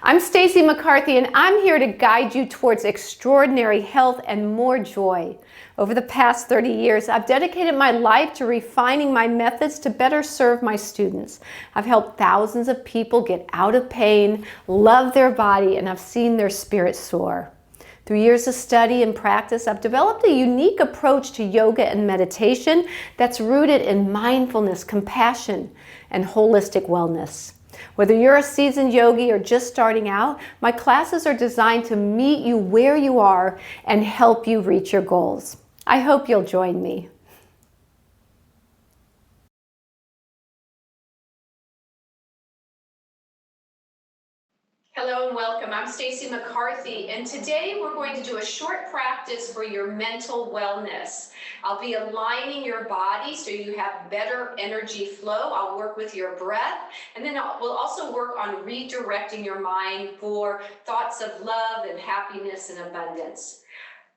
I'm Stacy McCarthy, and I'm here to guide you towards extraordinary health and more joy. Over the past 30 years, I've dedicated my life to refining my methods to better serve my students. I've helped thousands of people get out of pain, love their body, and I've seen their spirit soar. Through years of study and practice, I've developed a unique approach to yoga and meditation that's rooted in mindfulness, compassion, and holistic wellness. Whether you're a seasoned yogi or just starting out, my classes are designed to meet you where you are and help you reach your goals. I hope you'll join me. Hello and welcome. I'm Stacy McCarthy, and today we're going to do a short practice for your mental wellness. I'll be aligning your body so you have better energy flow. I'll work with your breath, and then we'll also work on redirecting your mind for thoughts of love and happiness and abundance.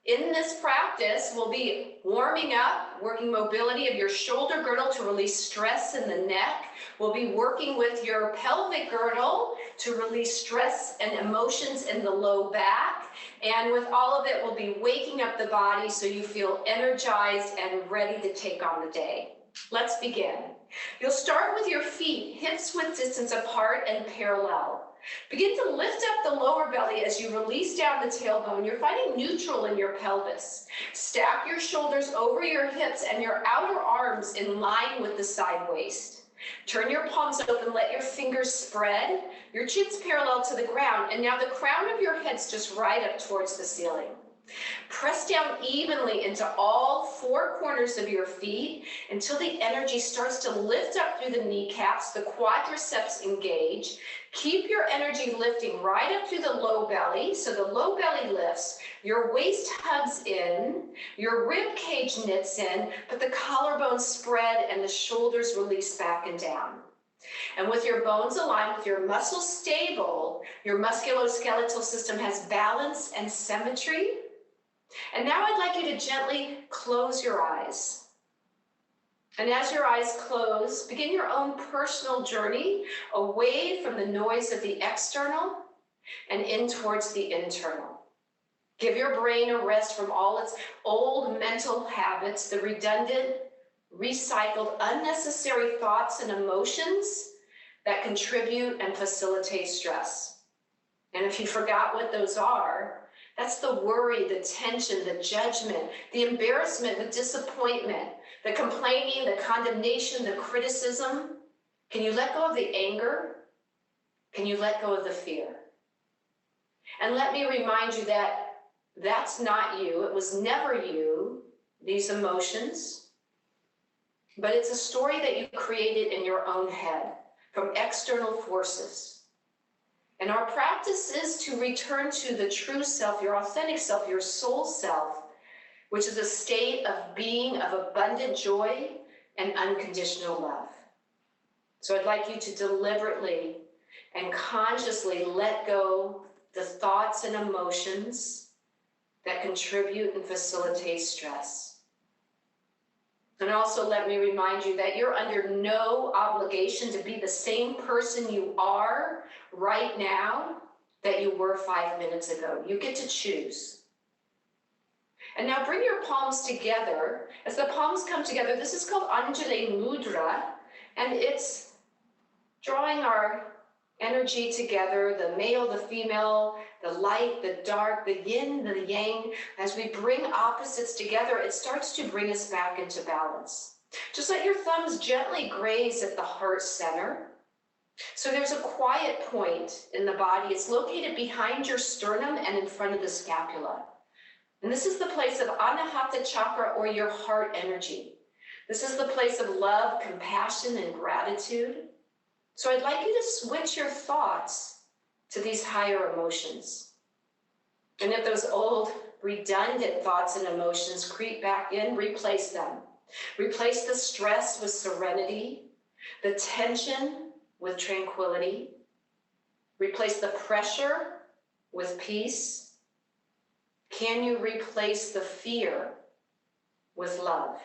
In this practice, we'll be warming up, working mobility of your shoulder girdle to release stress in the neck. We'll be working with your pelvic girdle to release stress and emotions in the low back. And with all of it, we'll be waking up the body so you feel energized and ready to take on the day. Let's begin. You'll start with your feet, hips width distance apart and parallel. Begin to lift up the lower belly as you release down the tailbone. You're finding neutral in your pelvis. Stack your shoulders over your hips and your outer arms in line with the side waist. Turn your palms open, let your fingers spread. Your chin's parallel to the ground, and now the crown of your head's just right up towards the ceiling. Press down evenly into all four corners of your feet until the energy starts to lift up through the kneecaps, the quadriceps engage. Keep your energy lifting right up through the low belly, so the low belly lifts, your waist hugs in, your rib cage knits in, but the collarbones spread and the shoulders release back and down. And with your bones aligned, with your muscles stable, your musculoskeletal system has balance and symmetry. And now I'd like you to gently close your eyes. And as your eyes close, begin your own personal journey away from the noise of the external and in towards the internal. Give your brain a rest from all its old mental habits, the redundant, recycled, unnecessary thoughts and emotions that contribute and facilitate stress. And if you forgot what those are, that's the worry, the tension, the judgment, the embarrassment, the disappointment, the complaining, the condemnation, the criticism. Can you let go of the anger? Can you let go of the fear? And let me remind you that that's not you. It was never you, these emotions. But it's a story that you created in your own head from external forces. And our practice is to return to the true self, your authentic self, your soul self, which is a state of being of abundant joy and unconditional love. So I'd like you to deliberately and consciously let go the thoughts and emotions that contribute and facilitate stress. And also let me remind you that you're under no obligation to be the same person you are right now that you were 5 minutes ago. You get to choose. And now bring your palms together. As the palms come together, this is called Anjali Mudra, and it's drawing our energy together, the male, the female, the light, the dark, the yin, the yang. As we bring opposites together, it starts to bring us back into balance. Just let your thumbs gently graze at the heart center. So there's a quiet point in the body. It's located behind your sternum and in front of the scapula. And this is the place of Anahata chakra, or your heart energy. This is the place of love, compassion, and gratitude. So I'd like you to switch your thoughts to these higher emotions. And if those old redundant thoughts and emotions creep back in, replace them. Replace the stress with serenity, the tension with tranquility. Replace the pressure with peace. Can you replace the fear with love?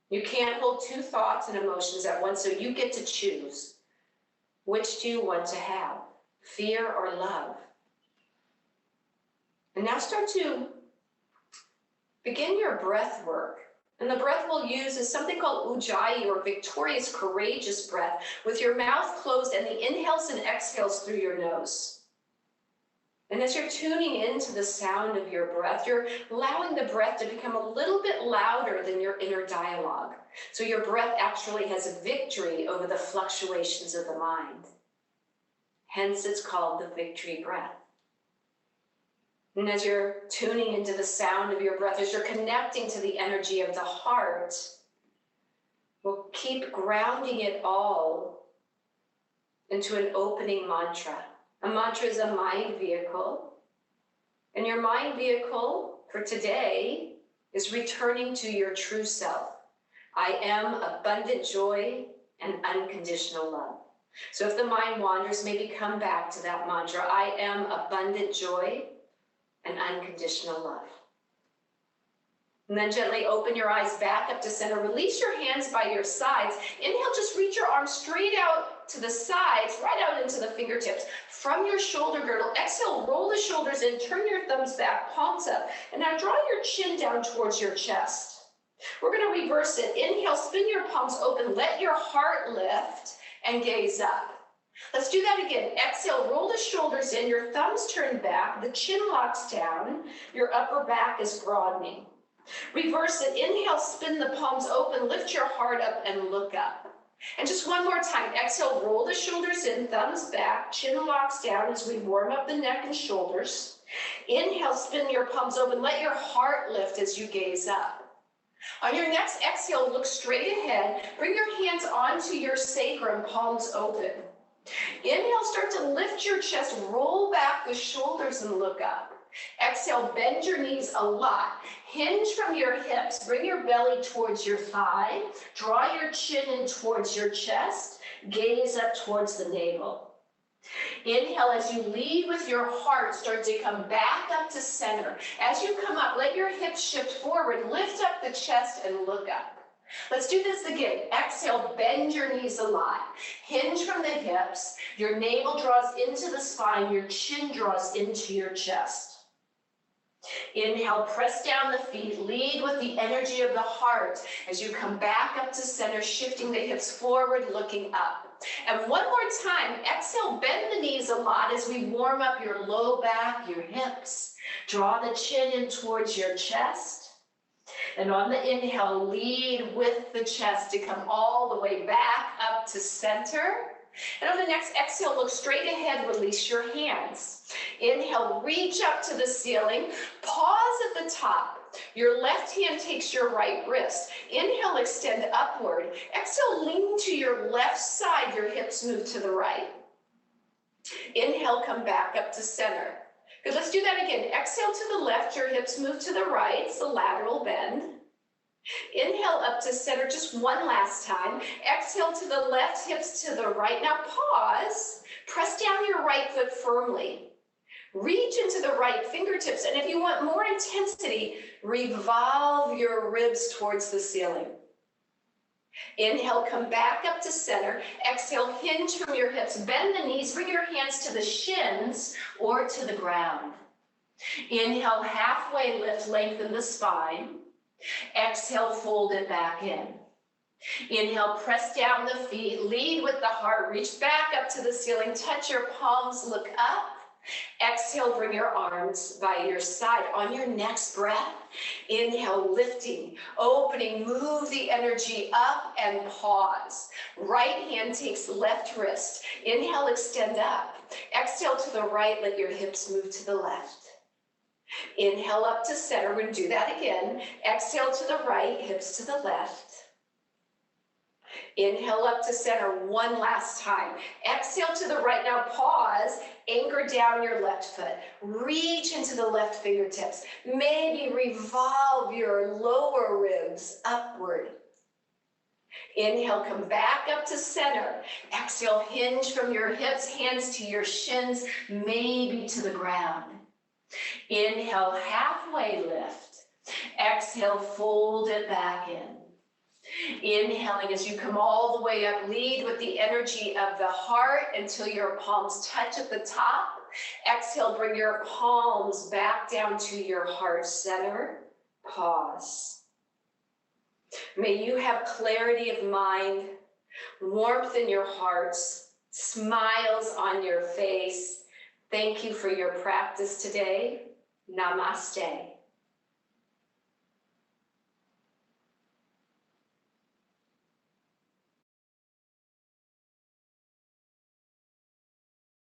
You can't hold two thoughts and emotions at once, so you get to choose. Which do you want to have? fear, or love. And now start to begin your breath work. And the breath we'll use is something called Ujjayi, or victorious, courageous breath, with your mouth closed and the inhales and exhales through your nose. And as you're tuning into the sound of your breath, you're allowing the breath to become a little bit louder than your inner dialogue. So your breath actually has a victory over the fluctuations of the mind. Hence, it's called the victory breath. And as you're tuning into the sound of your breath, as you're connecting to the energy of the heart, we'll keep grounding it all into an opening mantra. A mantra is a mind vehicle. And your mind vehicle for today is returning to your true self. I am abundant joy and unconditional love. So if the mind wanders, maybe come back to that mantra. I am abundant joy and unconditional love. And then gently open your eyes back up to center. Release your hands by your sides. Inhale, just reach your arms straight out to the sides, right out into the fingertips. From your shoulder girdle, exhale, roll the shoulders in, turn your thumbs back, palms up. And now draw your chin down towards your chest. We're going to reverse it. Inhale, spin your palms open, let your heart lift, and gaze up. Let's do that again. Exhale, roll the shoulders in, your thumbs turn back, the chin locks down, your upper back is broadening. Reverse it. Inhale, spin the palms open, lift your heart up, and look up. And just one more time. Exhale, roll the shoulders in, thumbs back, chin locks down as we warm up the neck and shoulders. Inhale, spin your palms open, let your heart lift as you gaze up. On your next exhale, look straight ahead. Bring your hands onto your sacrum, palms open. Inhale, start to lift your chest, roll back the shoulders and look up. Exhale, bend your knees a lot. Hinge from your hips, bring your belly towards your thigh. Draw your chin in towards your chest. Gaze up towards the navel. Inhale, as you lead with your heart, start to come back up to center. As you come up, let your hips shift forward, lift up the chest and look up. Let's do this again. Exhale, bend your knees a lot. Hinge from the hips. Your navel draws into the spine. Your chin draws into your chest. Inhale, press down the feet. Lead with the energy of the heart as you come back up to center, shifting the hips forward, looking up. And one more time, exhale, bend the knees a lot as we warm up your low back, your hips. Draw the chin in towards your chest. And on the inhale, lead with the chest to come all the way back up to center. And on the next exhale, look straight ahead, release your hands. Inhale, reach up to the ceiling, pause at the top. Your left hand takes your right wrist. Inhale, extend upward. Exhale, lean to your left side, your hips move to the right. Inhale, come back up to center. Good, let's do that again. Exhale to the left, your hips move to the right, it's the lateral bend. Inhale up to center, just one last time. Exhale to the left, hips to the right. Now pause, press down your right foot firmly. Reach into the right fingertips, and if you want more intensity, revolve your ribs towards the ceiling. Inhale, come back up to center. Exhale, hinge from your hips, bend the knees, bring your hands to the shins or to the ground. Inhale, halfway lift, lengthen the spine. Exhale, fold it back in. Inhale, press down the feet, lead with the heart, reach back up to the ceiling, touch your palms, look up. Exhale, bring your arms by your side. On your next breath, inhale, lifting, opening, move the energy up and pause. Right hand takes left wrist. Inhale, extend up. Exhale to the right, let your hips move to the left. Inhale up to center, we're going to do that again. Exhale to the right, hips to the left. Inhale up to center one last time. Exhale to the right. Now pause, anchor down your left foot. Reach into the left fingertips. Maybe revolve your lower ribs upward. Inhale, come back up to center. Exhale, hinge from your hips, hands to your shins, maybe to the ground. Inhale, halfway lift. Exhale, fold it back in. Inhaling as you come all the way up, lead with the energy of the heart until your palms touch at the top. Exhale, bring your palms back down to your heart center. Pause. May you have clarity of mind, warmth in your hearts, smiles on your face. Thank you for your practice today. Namaste.